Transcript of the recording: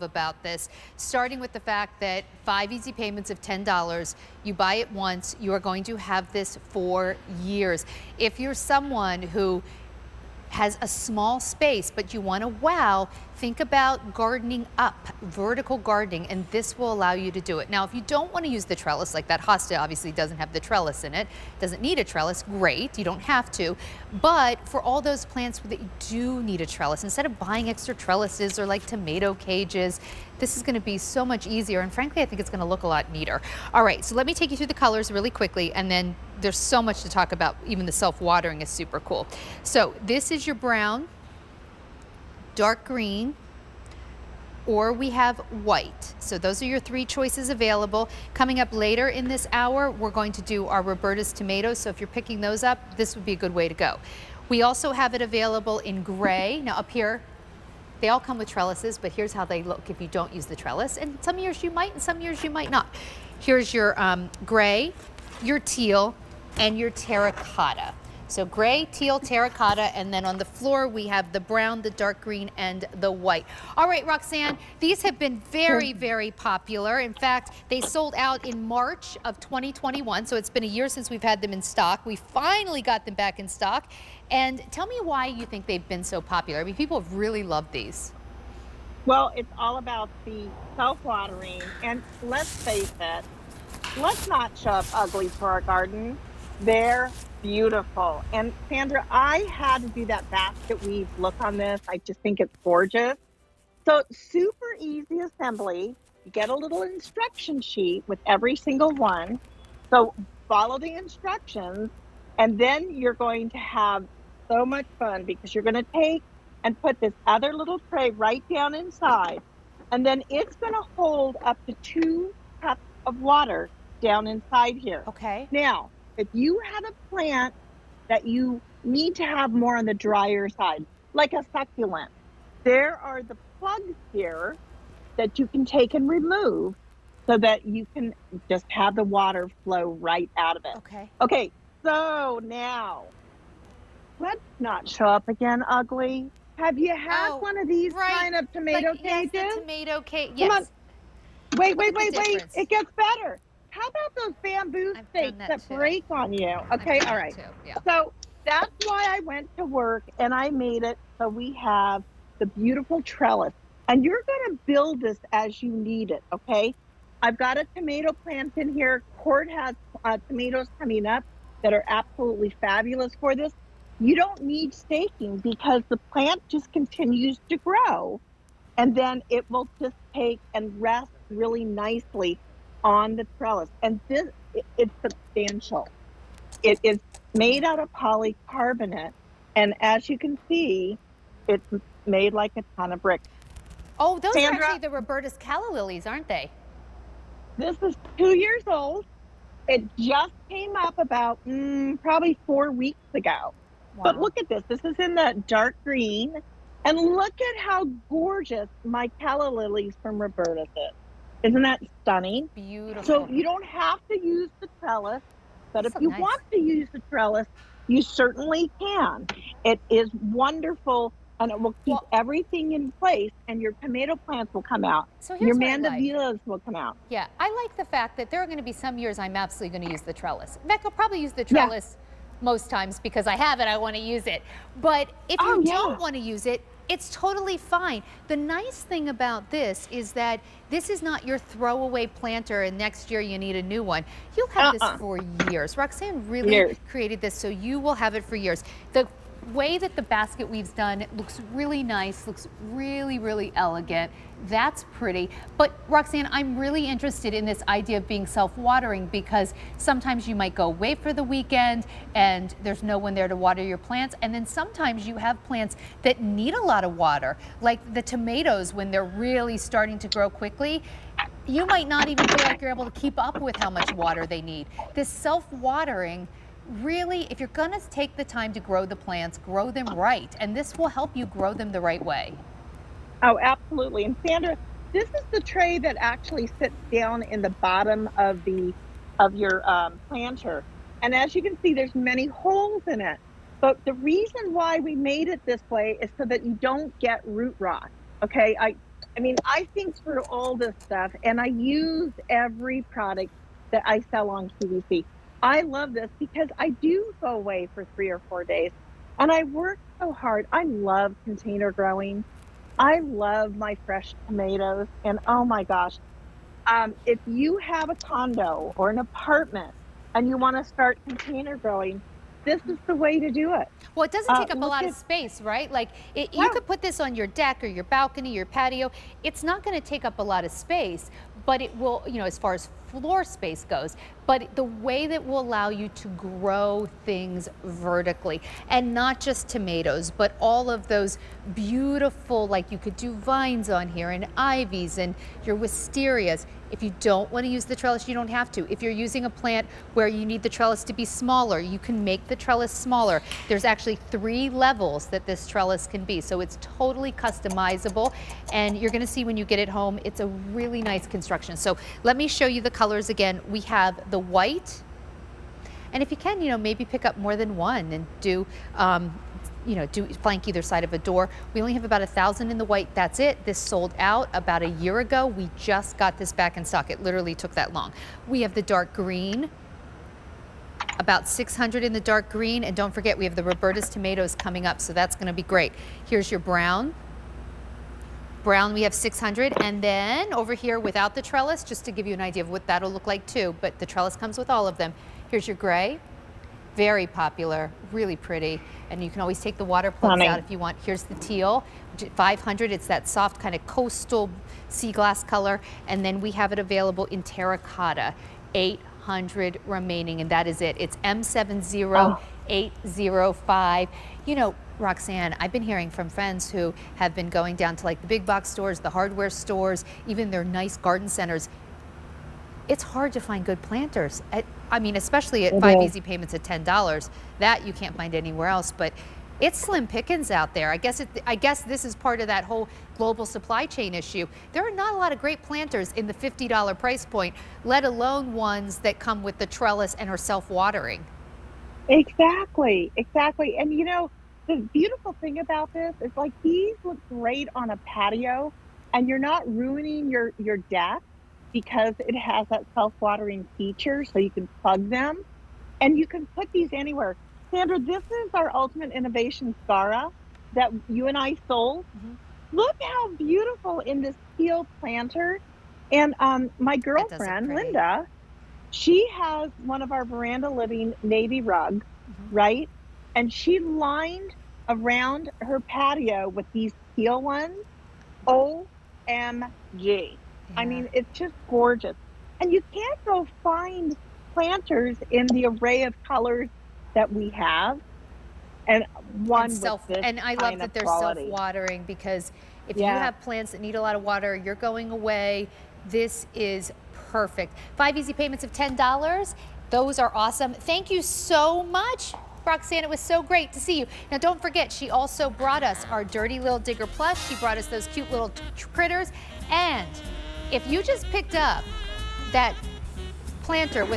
about this, starting with the fact that 5 easy payments of $10, you buy it once, you are going to have this for years. If you're someone who has a small space, but you want to wow, think about gardening up, vertical gardening, and this will allow you to do it. Now, if you don't want to use the trellis, like that hosta obviously doesn't have the trellis in it, doesn't need a trellis, great, you don't have to. But for all those plants that you do need a trellis, instead of buying extra trellises or like tomato cages, this is going to be so much easier, and frankly, I think it's going to look a lot neater. All right, so let me take you through the colors really quickly, and then there's so much to talk about. Even the self-watering is super cool. So this is your brown, dark green, or we have white. So those are your 3 choices available. Coming up later in this hour, we're going to do our Roberta's tomatoes. So if you're picking those up, this would be a good way to go. We also have it available in gray. Now up here, they all come with trellises, but here's how they look if you don't use the trellis. And some years you might, and some years you might not. Here's your gray, your teal, and your terracotta. So gray, teal, terracotta, and then on the floor we have the brown, the dark green, and the white. All right, Roxanne, these have been very, very popular. In fact, they sold out in March of 2021, so it's been a year since we've had them in stock. We finally got them back in stock. And tell me why you think they've been so popular. I mean, people have really loved these. Well, it's all about the self-watering, and let's face it, let's not show up ugly for our garden. They're beautiful. And Sandra, I had to do that basket weave look on this. I just think it's gorgeous. So super easy assembly. You get a little instruction sheet with every single one. So follow the instructions, and then you're going to have so much fun because you're going to take and put this other little tray right down inside, and then it's going to hold up to 2 cups of water down inside here. Okay. Now, if you have a plant that you need to have more on the drier side, like a succulent, there are the plugs here that you can take and remove so that you can just have the water flow right out of it. Okay. Okay, so now, let's not show up again ugly. Have you had one of these kind of tomato cages? Yes, the tomato cage. Come on. Yes. Wait. It gets better. How about those bamboo stakes that break on you? Okay, all right. Yeah. So that's why I went to work and I made it so we have the beautiful trellis. And you're going to build this as you need it, okay? I've got a tomato plant in here. Cord has tomatoes coming up that are absolutely fabulous for this. You don't need staking because the plant just continues to grow, and then it will just take and rest really nicely on the trellis. And this, it's substantial. It is made out of polycarbonate, and as you can see, it's made like a ton of bricks. Oh, those Sandra, are actually the Roberta's calla lilies, aren't they? This is 2 years old. It just came up about probably 4 weeks ago. Wow. But look at this. This is in the dark green. And look at how gorgeous my calla lilies from Roberta's is. Isn't that stunning? Beautiful. So you don't have to use the trellis, but That's if so you nice. want to use the trellis, you certainly can. It is wonderful, and it will keep everything in place, and your tomato plants will come out. So Your here's what I like. mandavillas will come out. Yeah, I like the fact that there are going to be some years I'm absolutely going to use the trellis. In fact, I'll probably use the trellis most times because I have it, I want to use it. But if you don't want to use it, it's totally fine. The nice thing about this is that this is not your throwaway planter and next year you need a new one. You'll have this for years. Roxanne really created this so you will have it for years. The way that the basket weave's done, it looks really nice, looks really, really elegant. That's pretty. But Roxanne, I'm really interested in this idea of being self-watering because sometimes you might go away for the weekend and there's no one there to water your plants. And then sometimes you have plants that need a lot of water, like the tomatoes when they're really starting to grow quickly. You might not even feel like you're able to keep up with how much water they need. This self-watering, really, if you're going to take the time to grow the plants, grow them right, and this will help you grow them the right way. Oh, absolutely. And Sandra, this is the tray that actually sits down in the bottom of your planter. And as you can see, there's many holes in it. But the reason why we made it this way is so that you don't get root rot. Okay, I mean, I think through all this stuff and I use every product that I sell on QVC. I love this because I do go away for 3 or 4 days and I work so hard. I love container growing. I love my fresh tomatoes and oh my gosh, if you have a condo or an apartment and you want to start container growing, this is the way to do it. Well, it doesn't take up a Look lot of at, space, right? Like you yeah, could put this on your deck or your balcony, your patio. It's not going to take up a lot of space, but it will, as far as floor space goes, but the way that will allow you to grow things vertically and not just tomatoes, but all of those beautiful, like you could do vines on here and ivies and your wisterias. If you don't want to use the trellis, you don't have to. If you're using a plant where you need the trellis to be smaller, you can make the trellis smaller. There's actually 3 levels that this trellis can be, so it's totally customizable. And you're going to see when you get it home, it's a really nice construction. So let me show you the colors again. We have the white, and if you can, maybe pick up more than one and do flank either side of a door. We only have about 1,000 in the white. That's it. This sold out about a year ago. We just got this back in stock. It literally took that long. We have the dark green, about 600 in the dark green. And don't forget, we have the Roberta's tomatoes coming up, so that's going to be great. Here's your brown. Brown, we have 600. And then over here without the trellis, just to give you an idea of what that'll look like too, but the trellis comes with all of them. Here's your gray. Very popular, really pretty, and you can always take the water plugs out if you want. Here's the teal, 500. It's that soft kind of coastal sea glass color, and then we have it available in terracotta, 800 remaining, and that is it. It's M70805. Roxanne, I've been hearing from friends who have been going down to like the big box stores, the hardware stores, even their nice garden centers. It's hard to find good planters. I mean, especially at 5 easy payments at $10, that you can't find anywhere else, but it's slim pickings out there. I guess this is part of that whole global supply chain issue. There are not a lot of great planters in the $50 price point, let alone ones that come with the trellis and are self-watering. exactly, exactly. And the beautiful thing about this is like these look great on a patio and you're not ruining your deck because it has that self-watering feature so you can plug them and you can put these anywhere. Sandra, this is our ultimate innovation Scara that you and I sold. Look how beautiful in this teal planter. And my girlfriend, Linda, she has one of our veranda living navy rugs, right? And she lined around her patio with these teal ones. OMG. I mean, it's just gorgeous. And you can't go find planters in the array of colors that we have. And one with this and I love that they're self-watering, because if you have plants that need a lot of water, you're going away, this is perfect. 5 easy payments of $10. Those are awesome. Thank you so much, Roxanne. It was so great to see you. Now, don't forget, she also brought us our Dirty Little Digger Plus. She brought us those cute little critters. And if you just picked up that planter with